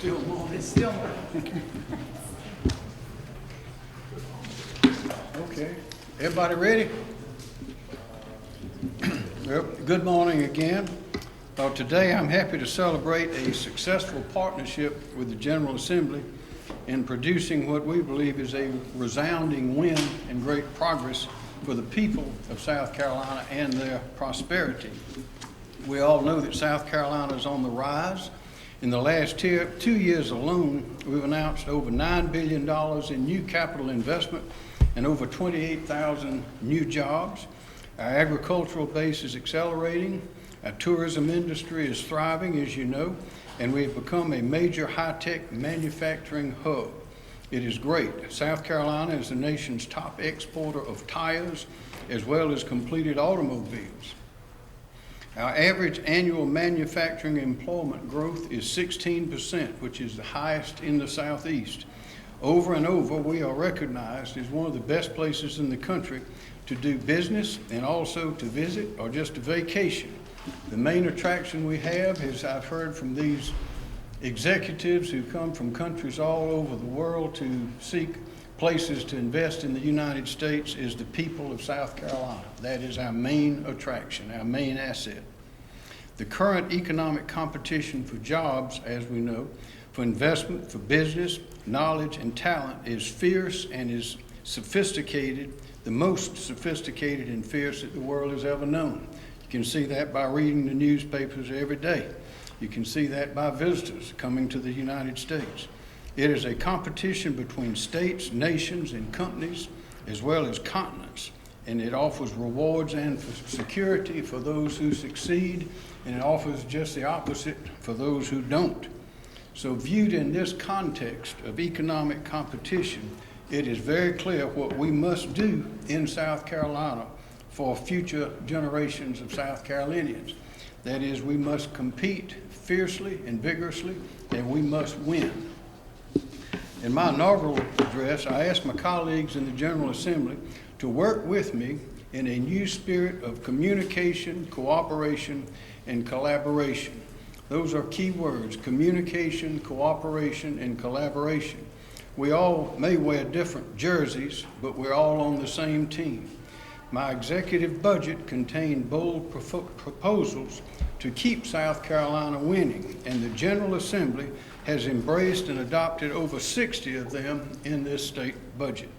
Still morning. It's still morning. Okay, everybody ready? Well, good morning again. Today I'm happy to celebrate a successful partnership with the General Assembly in producing what we believe is a resounding win and great progress for the people of South Carolina and their prosperity. We all know that South Carolina is on the rise. In the last 2 years alone, we've announced over $9 billion in new capital investment and over 28,000 new jobs. Our agricultural base is accelerating. Our tourism industry is thriving, as you know, and we've become a major high-tech manufacturing hub. It is great. South Carolina is the nation's top exporter of tires as well as completed automobiles. Our average annual manufacturing employment growth is 16%, which is the highest in the Southeast. Over and over, we are recognized as one of the best places in the country to do business and also to visit or just to vacation. The main attraction we have, as I've heard from these executives who come from countries all over the world to seek places to invest in the United States, is the people of South Carolina. That is our main attraction, our main asset. The current economic competition for jobs, as we know, for investment, for business, knowledge, and talent is fierce and is sophisticated, the most sophisticated and fierce that the world has ever known. You can see that by reading the newspapers every day. You can see that by visitors coming to the United States. It is a competition between states, nations, and companies, as well as continents, and it offers rewards and security for those who succeed, and it offers just the opposite for those who don't. So viewed in this context of economic competition, it is very clear what we must do in South Carolina for future generations of South Carolinians. That is, we must compete fiercely and vigorously, and we must win. In my inaugural address, I asked my colleagues in the General Assembly to work with me in a new spirit of communication, cooperation, and collaboration. Those are key words: communication, cooperation, and collaboration. We all may wear different jerseys, but we're all on the same team. My executive budget contained bold proposals to keep South Carolina winning, and the General Assembly has embraced and adopted over 60 of them in this state budget.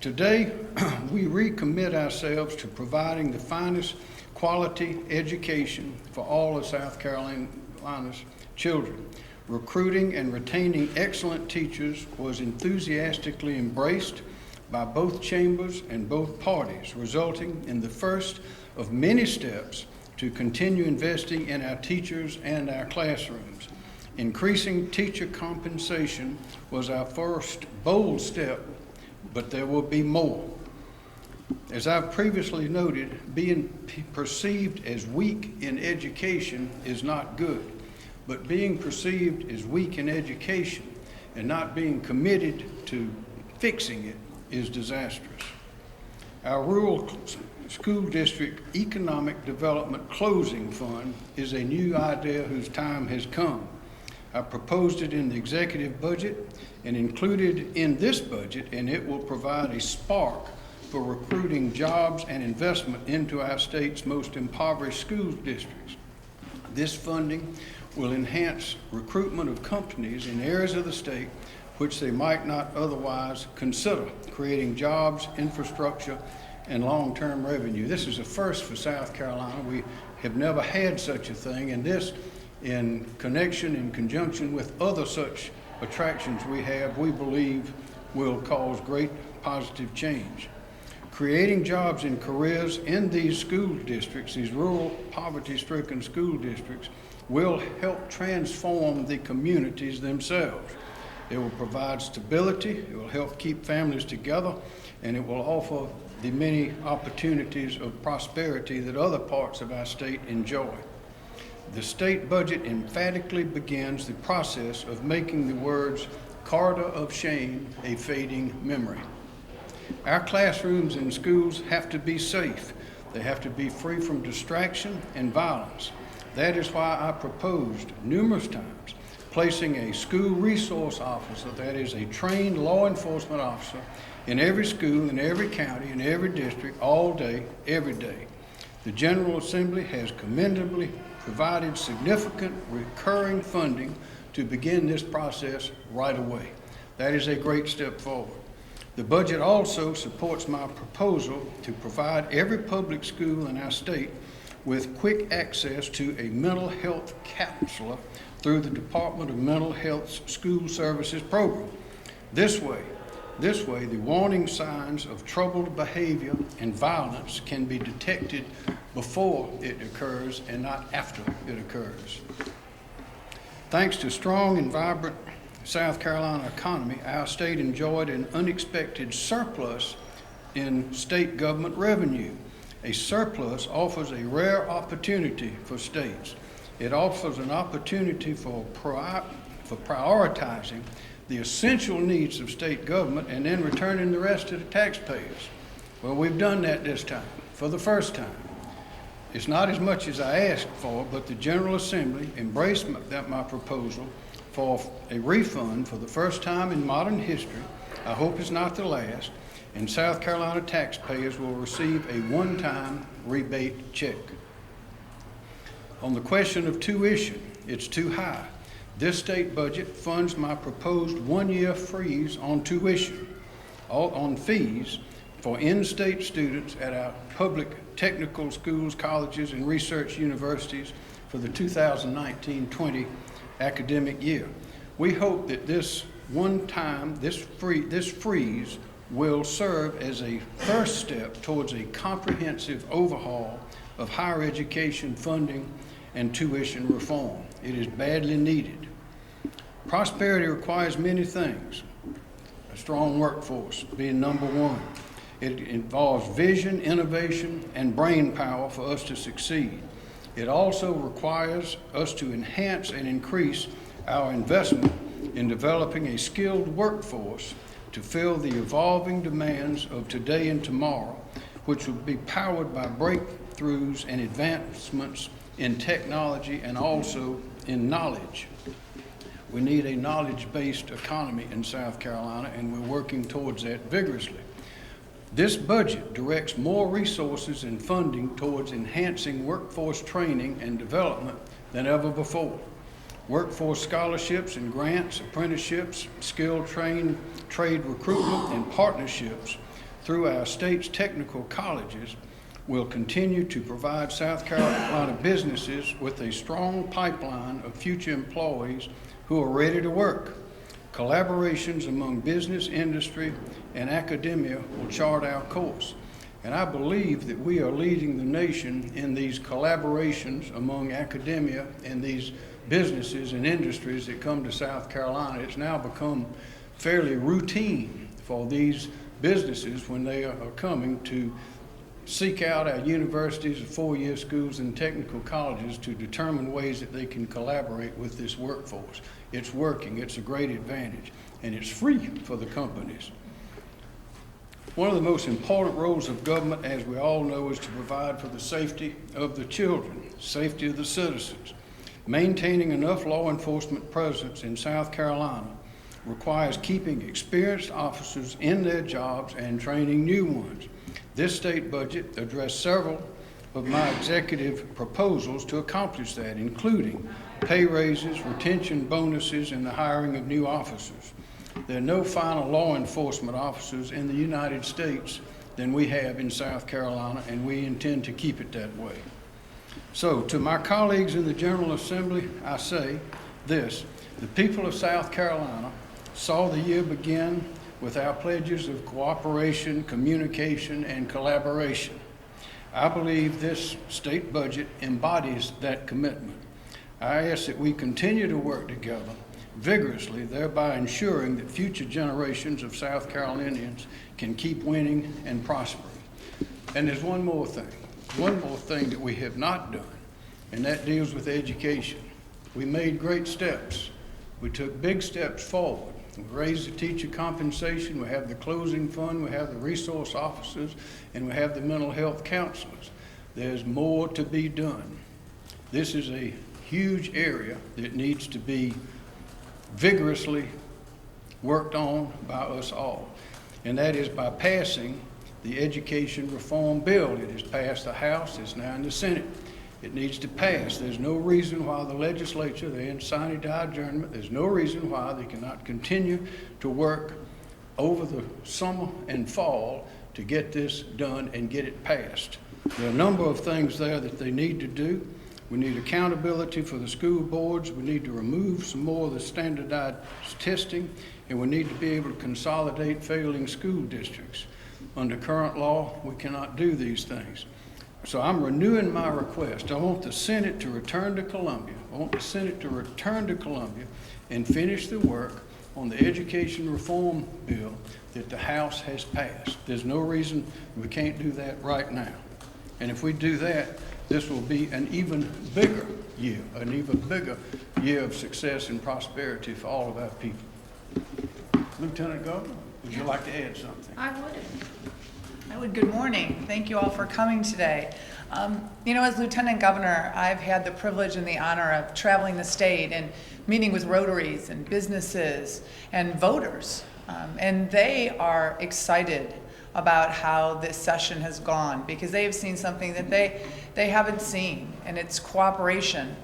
Today, we recommit ourselves to providing the finest quality education for all of South Carolina's children. Recruiting and retaining excellent teachers was enthusiastically embraced by both chambers and both parties, resulting in the first of many steps to continue investing in our teachers and our classrooms. Increasing teacher compensation was our first bold step, but there will be more. As I've previously noted, being perceived as weak in education is not good, but being perceived as weak in education and not being committed to fixing it is disastrous. Our Rural School District Economic Development Closing Fund is a new idea whose time has come. I proposed it in the executive budget and included in this budget, and it will provide a spark for recruiting jobs and investment into our state's most impoverished school districts. This funding will enhance recruitment of companies in areas of the state which they might not otherwise consider, creating jobs, infrastructure, and long-term revenue. This is a first for South Carolina. We have never had such a thing, and this, in connection, in conjunction with other such attractions we have, we believe will cause great positive change. Creating jobs and careers in these school districts, these rural poverty-stricken school districts, will help transform the communities themselves. It will provide stability, it will help keep families together, and it will offer the many opportunities of prosperity that other parts of our state enjoy. The state budget emphatically begins the process of making the words "corridor of shame" a fading memory. Our classrooms and schools have to be safe. They have to be free from distraction and violence. That is why I proposed numerous times placing a school resource officer, that is a trained law enforcement officer, in every school, in every county, in every district, all day, every day. The General Assembly has commendably provided significant recurring funding to begin this process right away. That is a great step forward. The budget also supports my proposal to provide every public school in our state with quick access to a mental health counselor through the Department of Mental Health's School Services program. This way, the warning signs of troubled behavior and violence can be detected before it occurs and not after it occurs. Thanks to strong and vibrant South Carolina economy, our state enjoyed an unexpected surplus in state government revenue. A surplus offers a rare opportunity for states. It offers an opportunity for prioritizing the essential needs of state government and then returning the rest to the taxpayers. Well, we've done that this time, for the first time. It's not as much as I asked for, but the General Assembly embraced my proposal for a refund for the first time in modern history. I hope it's not the last, and South Carolina taxpayers will receive a one-time rebate check. On the question of tuition, it's too high. This state budget funds my proposed one-year freeze on tuition, on fees for in-state students at our public technical schools, colleges, and research universities for the 2019-20 academic year. We hope that this freeze will serve as a first step towards a comprehensive overhaul of higher education funding and tuition reform. It is badly needed. Prosperity requires many things. A strong workforce being number one. It involves vision, innovation, and brain power for us to succeed. It also requires us to enhance and increase our investment in developing a skilled workforce to fill the evolving demands of today and tomorrow, which will be powered by breakthroughs and advancements in technology and also in knowledge. We need a knowledge-based economy in South Carolina, and we're working towards that vigorously. This budget directs more resources and funding towards enhancing workforce training and development than ever before. Workforce scholarships and grants, apprenticeships, skilled trade recruitment, and partnerships through our state's technical colleges will continue to provide South Carolina businesses with a strong pipeline of future employees who are ready to work. Collaborations among business, industry, and academia will chart our course. And I believe that we are leading the nation in these collaborations among academia and these businesses and industries that come to South Carolina. It's now become fairly routine for these businesses when they are coming to seek out our universities, four-year schools, and technical colleges to determine ways that they can collaborate with this workforce. It's working, it's a great advantage, and it's free for the companies. One of the most important roles of government, as we all know, is to provide for the safety of the children, safety of the citizens. Maintaining enough law enforcement presence in South Carolina requires keeping experienced officers in their jobs and training new ones. This state budget addressed several of my executive proposals to accomplish that, including pay raises, retention bonuses, and the hiring of new officers. There are no finer law enforcement officers in the United States than we have in South Carolina, and we intend to keep it that way. So, to my colleagues in the General Assembly, I say this: the people of South Carolina saw the year begin with our pledges of cooperation, communication, and collaboration. I believe this state budget embodies that commitment. I ask that we continue to work together vigorously, thereby ensuring that future generations of South Carolinians can keep winning and prospering. And there's one more thing that we have not done, and that deals with education. We made great steps. We took big steps forward. We raised the teacher compensation, we have the closing fund, we have the resource officers, and we have the mental health counselors. There's more to be done. This is a huge area that needs to be vigorously worked on by us all, and that is by passing the education reform bill. It has passed the House, it's now in the Senate. It needs to pass. There's no reason why the legislature, they're in sine die adjournment, there's no reason why they cannot continue to work over the summer and fall to get this done and get it passed. There are a number of things there that they need to do. We need accountability for the school boards. We need to remove some more of the standardized testing, and we need to be able to consolidate failing school districts. Under current law, we cannot do these things. So I'm renewing my request. I want the Senate to return to Columbia. I want the Senate to return to Columbia and finish the work on the education reform bill that the House has passed. There's no reason we can't do that right now. And if we do that, this will be an even bigger year of success and prosperity for all of our people. Lieutenant Governor, would you like to add something? I would. Good morning. Thank you all for coming today. As Lieutenant Governor, I've had the privilege and the honor of traveling the state and meeting with Rotaries and businesses and voters. And they are excited about how this session has gone because they have seen something that they haven't seen, and it's cooperation.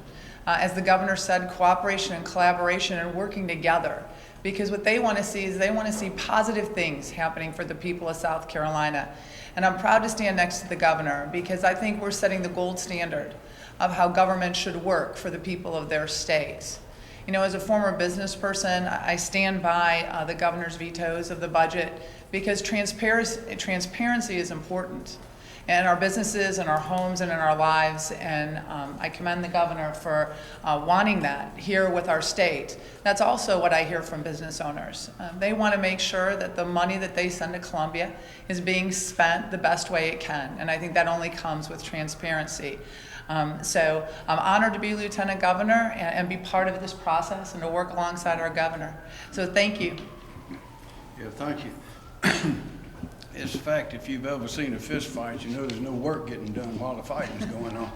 As the governor said, cooperation and collaboration and working together. Because what they want to see is they want to see positive things happening for the people of South Carolina. And I'm proud to stand next to the governor because I think we're setting the gold standard of how government should work for the people of their states. As a former business person, I stand by the governor's vetoes of the budget because transparency is important in our businesses, in our homes, and in our lives. And I commend the governor for wanting that here with our state. That's also what I hear from business owners. They want to make sure that the money that they send to Columbia is being spent the best way it can. And I think that only comes with transparency. So I'm honored to be Lieutenant Governor and be part of this process and to work alongside our governor. So thank you. Yeah, thank you. It's a fact, if you've ever seen a fist fight, you know there's no work getting done while the fighting's going on.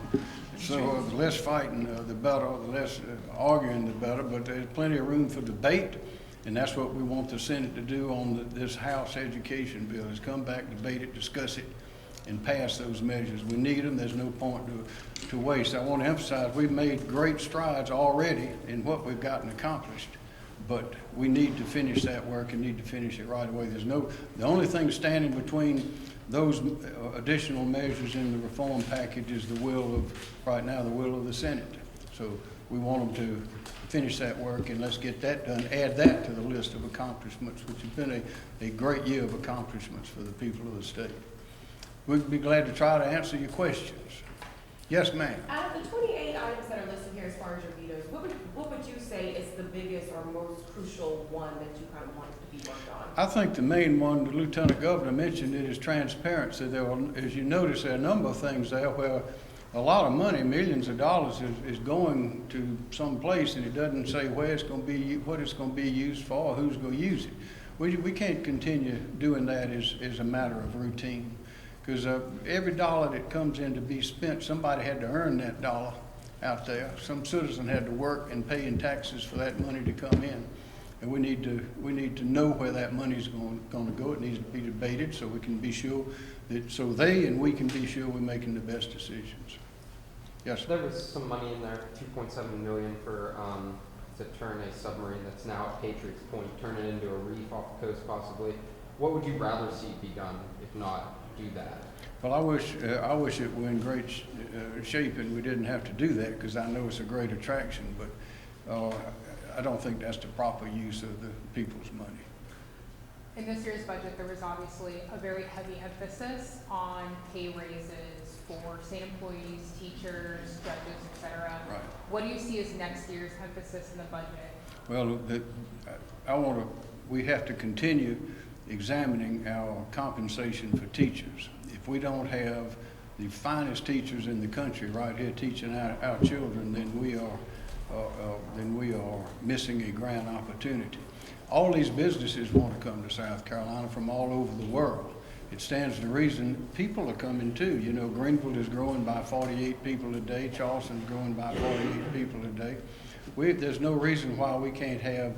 So the less fighting, the better, the less arguing, the better, but there's plenty of room for debate, and that's what we want the Senate to do on this House education bill, is come back, debate it, discuss it, and pass those measures. We need them. There's no point to waste. I want to emphasize we've made great strides already in what we've gotten accomplished. But we need to finish that work and need to finish it right away. The only thing standing between those additional measures in the reform package is right now, the will of the Senate. So we want them to finish that work, and let's get that done. Add that to the list of accomplishments, which has been a great year of accomplishments for the people of the state. We'd be glad to try to answer your questions. Yes, ma'am. Out of the 28 items that are listed here as far as your vetoes, what would you say is the biggest or most crucial one that you kind of want to be worked on? I think the main one the Lieutenant Governor mentioned is transparency. As you notice, there are a number of things there where a lot of money, millions of dollars, is going to some place, and it doesn't say where it's going to be, what it's going to be used for, or who's going to use it. We can't continue doing that as a matter of routine. Because every dollar that comes in to be spent, somebody had to earn that dollar out there. Some citizen had to work and pay in taxes for that money to come in. And we need to know where that money is going to go. It needs to be debated so we can be sure that, so they and we can be sure we're making the best decisions. Yes, sir. There was some money in there, $2.7 million for to turn a submarine that's now at Patriots Point, turn it into a reef off the coast possibly. What would you rather see be done, if not do that? Well, I wish it were in great shape and we didn't have to do that, because I know it's a great attraction, but I don't think that's the proper use of the people's money. In this year's budget, there was obviously a very heavy emphasis on pay raises for state employees, teachers, judges, etc. Right. What do you see as next year's emphasis in the budget? Well, we have to continue examining our compensation for teachers. If we don't have the finest teachers in the country right here teaching our children, then we are missing a grand opportunity. All these businesses want to come to South Carolina from all over the world. It stands to reason people are coming too. You know, Greenville is growing by 48 people a day. Charleston's growing by 48 people a day. there's no reason why we can't have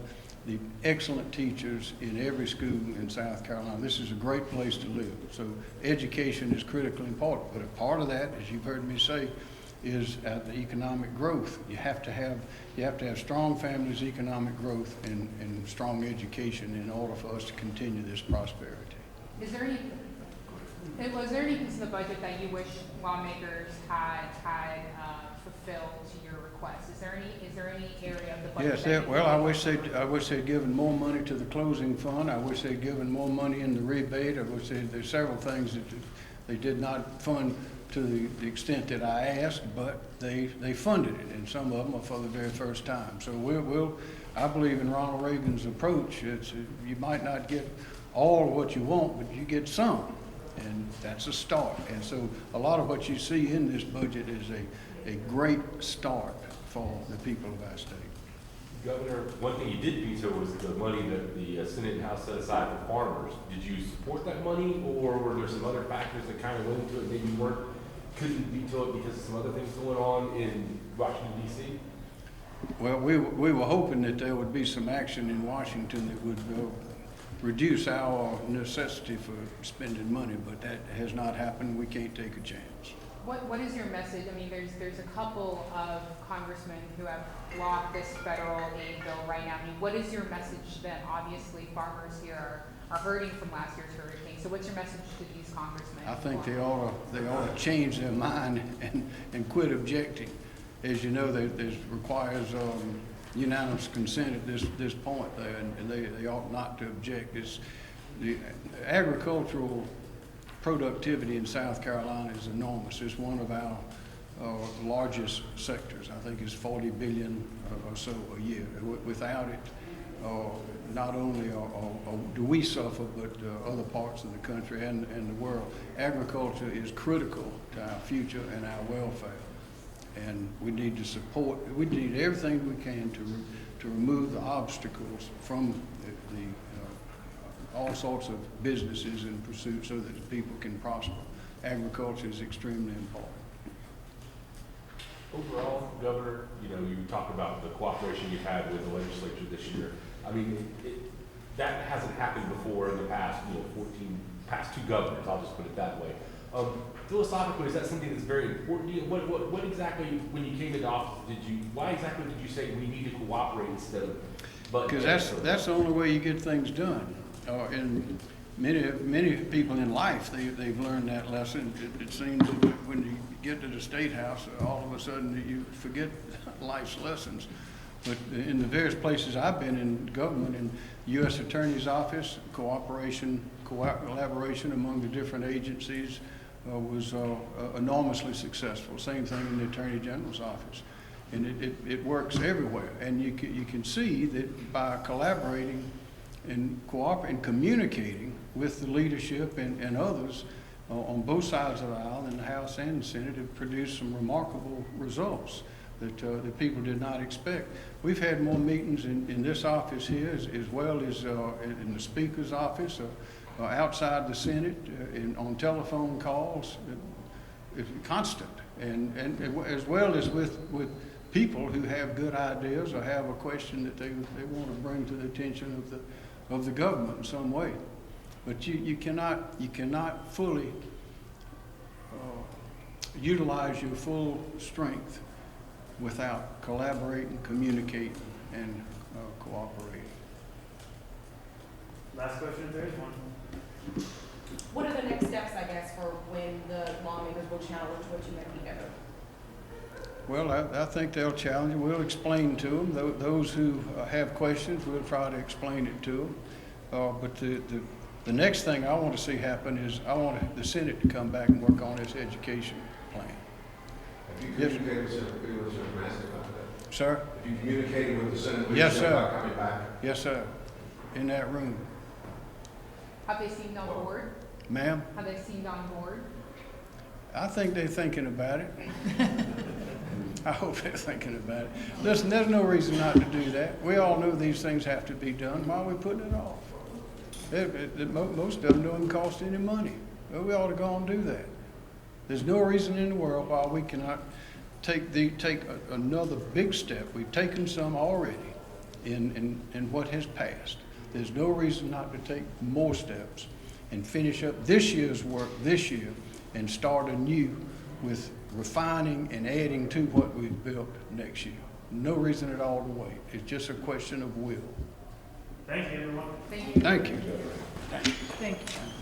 the excellent teachers in every school in South Carolina. This is a great place to live. So education is critically important. But a part of that, as you've heard me say, is the economic growth. You have to have strong families, economic growth, and strong education in order for us to continue this prosperity. Was there any piece of the budget that you wish lawmakers had fulfilled to your request? Is there any area of the budget? Yes, I wish they'd given more money to the closing fund. I wish they'd given more money in the rebate. I wish there's several things that they did not fund to the extent that I asked, but they funded it, and some of them are for the very first time. So I believe in Ronald Reagan's approach. You might not get all of what you want, but you get some, and that's a start. And so a lot of what you see in this budget is a great start for the people of our state. Governor, one thing you did veto was the money that the Senate and House set aside for farmers. Did you support that money, or were there some other factors that kind of went into it? Maybe you couldn't veto it because of some other things going on in Washington, D.C.? Well, we were hoping that there would be some action in Washington that would reduce our necessity for spending money, but that has not happened. We can't take a chance. What is your message? I mean, there's a couple of congressmen who have blocked this federal aid bill right now. I mean, what is your message then? Obviously, farmers here are hurting from last year's hurricane. So what's your message to these congressmen? I think they ought to change their mind and quit objecting. As you know, this requires unanimous consent at this point there, and they ought not to object. It's the agricultural productivity in South Carolina is enormous. It's one of our largest sectors. I think it's 40 billion or so a year. Without it, not only do we suffer, but other parts of the country and the world. Agriculture is critical to our future and our welfare. And we need to support, we need everything we can to remove the obstacles from all sorts of businesses and pursuits so that people can prosper. Agriculture is extremely important. Overall, Governor, you talk about the cooperation you've had with the legislature this year. I mean, that hasn't happened before in the past, past two governors, I'll just put it that way. Philosophically, is that something that's very important to you? What exactly, when you came into office, why exactly did you say we need to cooperate instead of? Because that's the only way you get things done. And many people in life, they've learned that lesson. It seems that when you get to the State House, all of a sudden you forget life's lessons. But in the various places I've been in government, in U.S. Attorney's Office, collaboration among the different agencies was enormously successful. Same thing in the Attorney General's office. And it works everywhere. And you can see that by collaborating and cooperating, communicating with the leadership and others on both sides of the aisle, in the House and the Senate, have produced some remarkable results that people did not expect. We've had more meetings in this office here as well as in the Speaker's office, outside the Senate, on telephone calls. It's constant, and as well as with people who have good ideas or have a question that they want to bring to the attention of the government in some way. But you cannot fully utilize your full strength without collaborating, communicating, and cooperating. Last question, if there is one. What are the next steps, I guess, for when the lawmakers will challenge what you have together? Well, I think they'll challenge it. We'll explain to them. Those who have questions, we'll try to explain it to them. But the next thing I want to see happen is I want the Senate to come back and work on its education plan. Have you communicated with Senator McMaster about that? Sir? Have you communicated with the Senate Yes, leadership sir. about coming back? Yes, sir. In that room. Have they seemed on board? Ma'am? Have they seemed on board? I think they're thinking about it. I hope they're thinking about it. Listen, there's no reason not to do that. We all know these things have to be done. Why are we putting it off? Most of them don't cost any money. Well, we ought to go and do that. There's no reason in the world why we cannot take another big step. We've taken some already in what has passed. There's no reason not to take more steps and finish up this year's work this year and start anew with refining and adding to what we've built next year. No reason at all to wait. It's just a question of will. Thank you, everyone. Thank you. Thank you. Thank you.